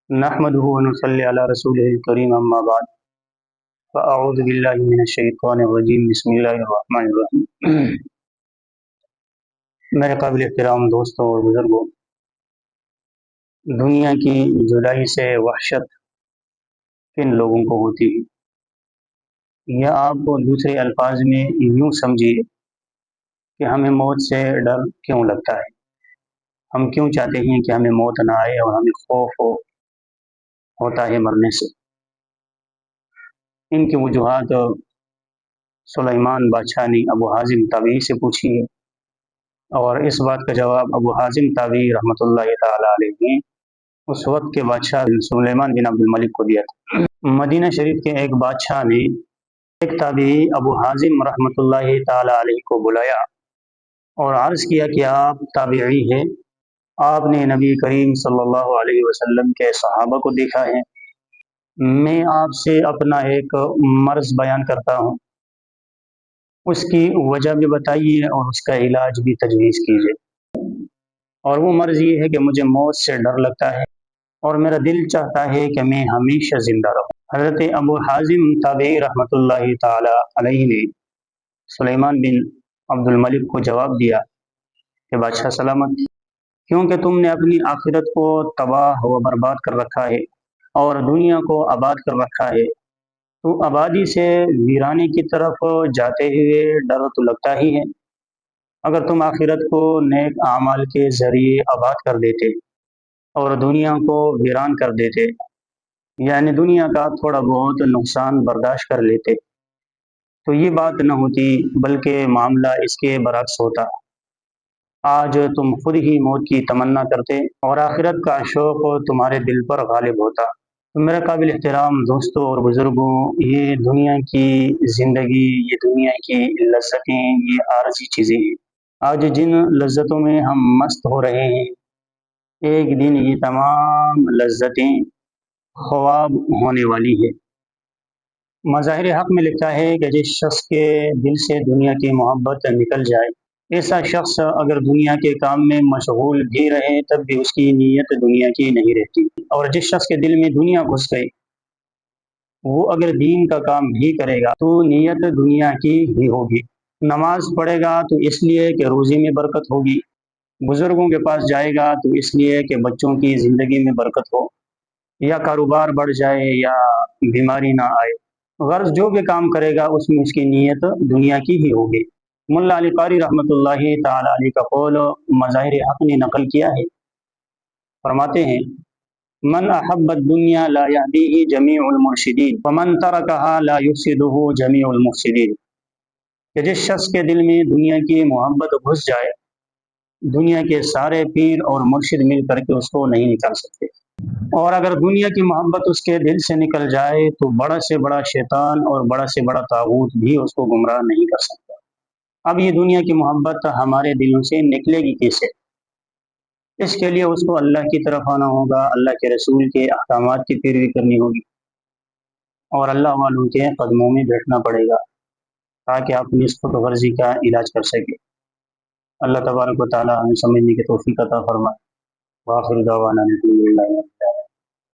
نحمده ونصلي على رسوله الكريم اما بعد فاعوذ بالله من الشیطان الرجیم بسم اللہ الرحمن الرحیم میرے قابل احترام دوستوں اور بزرگوں، دنیا کی جدائی سے وحشت کن لوگوں کو ہوتی ہے، یا آپ کو دوسرے الفاظ میں یوں سمجھیے کہ ہمیں موت سے ڈر کیوں لگتا ہے، ہم کیوں چاہتے ہیں کہ ہمیں موت نہ آئے اور ہمیں خوف ہوتا ہے مرنے سے۔ ان کی وجوہات سلیمان بادشاہ نے ابو حازم تابعی سے پوچھی ہے، اور اس بات کا جواب ابو حازم تابعی رحمۃ اللہ تعالی علیہ نے اس وقت کے بادشاہ سلیمان بن عبد الملک کو دیا تھا۔ مدینہ شریف کے ایک بادشاہ نے ایک تابعی ابو حازم رحمۃ اللہ تعالی علیہ کو بلایا اور عرض کیا کہ آپ تابعی ہیں، آپ نے نبی کریم صلی اللہ علیہ وسلم کے صحابہ کو دیکھا ہے، میں آپ سے اپنا ایک مرض بیان کرتا ہوں، اس کی وجہ بھی بتائیے اور اس کا علاج بھی تجویز کیجیے۔ اور وہ مرض یہ ہے کہ مجھے موت سے ڈر لگتا ہے اور میرا دل چاہتا ہے کہ میں ہمیشہ زندہ رہوں۔ حضرت ابو حازم تابعی رحمۃ اللہ تعالی علیہ نے سلیمان بن عبد الملک کو جواب دیا کہ بادشاہ سلامت، کیونکہ تم نے اپنی آخرت کو تباہ و برباد کر رکھا ہے اور دنیا کو آباد کر رکھا ہے، تو آبادی سے ویرانے کی طرف جاتے ہوئے ڈر تو لگتا ہی ہے۔ اگر تم آخرت کو نیک اعمال کے ذریعے آباد کر دیتے اور دنیا کو ویران کر دیتے، یعنی دنیا کا تھوڑا بہت نقصان برداشت کر لیتے، تو یہ بات نہ ہوتی، بلکہ معاملہ اس کے برعکس ہوتا۔ آج تم خود ہی موت کی تمنا کرتے اور آخرت کا شوق تمہارے دل پر غالب ہوتا۔ تو میرے قابل احترام دوستوں اور بزرگوں، یہ دنیا کی زندگی، یہ دنیا کی لذتیں، یہ عارضی چیزیں ہیں۔ آج جن لذتوں میں ہم مست ہو رہے ہیں، ایک دن یہ تمام لذتیں خواب ہونے والی ہے۔ مظاہر حق میں لکھا ہے کہ جس شخص کے دل سے دنیا کی محبت نکل جائے، ایسا شخص اگر دنیا کے کام میں مشغول بھی رہے تب بھی اس کی نیت دنیا کی نہیں رہتی، اور جس شخص کے دل میں دنیا گھس گئی، وہ اگر دین کا کام بھی کرے گا تو نیت دنیا کی ہی ہوگی۔ نماز پڑھے گا تو اس لیے کہ روزی میں برکت ہوگی، بزرگوں کے پاس جائے گا تو اس لیے کہ بچوں کی زندگی میں برکت ہو، یا کاروبار بڑھ جائے یا بیماری نہ آئے، غرض جو بھی کام کرے گا اس میں اس کی نیت دنیا کی ہی ہوگی۔ ملا علی قاری رحمۃ اللہ تعالی علیہ کا قول مظاہر حق نے نقل کیا ہے، فرماتے ہیں من احب الدنیا لا یهدیہ جمیع المرشدین ومن ترکها لا یفسدہ جمیع المفسدین، کہ جس شخص کے دل میں دنیا کی محبت گھس جائے، دنیا کے سارے پیر اور مرشد مل کر کے اس کو نہیں نکال سکتے، اور اگر دنیا کی محبت اس کے دل سے نکل جائے تو بڑا سے بڑا شیطان اور بڑا سے بڑا طاغوت بھی اس کو گمراہ نہیں کر سکتا۔ اب یہ دنیا کی محبت ہمارے دلوں سے نکلے گی کیسے؟ اس کے لیے اس کو اللہ کی طرف آنا ہوگا، اللہ کے رسول کے احکامات کی پیروی کرنی ہوگی، اور اللہ والوں کے قدموں میں بیٹھنا پڑے گا تاکہ اپنی اس خود غرضی کا علاج کر سکے۔ اللہ تبارک و تعالی ہمیں سمجھنے کی توفیق عطا فرمائے۔ وآخر دعوانا الحمدللہ۔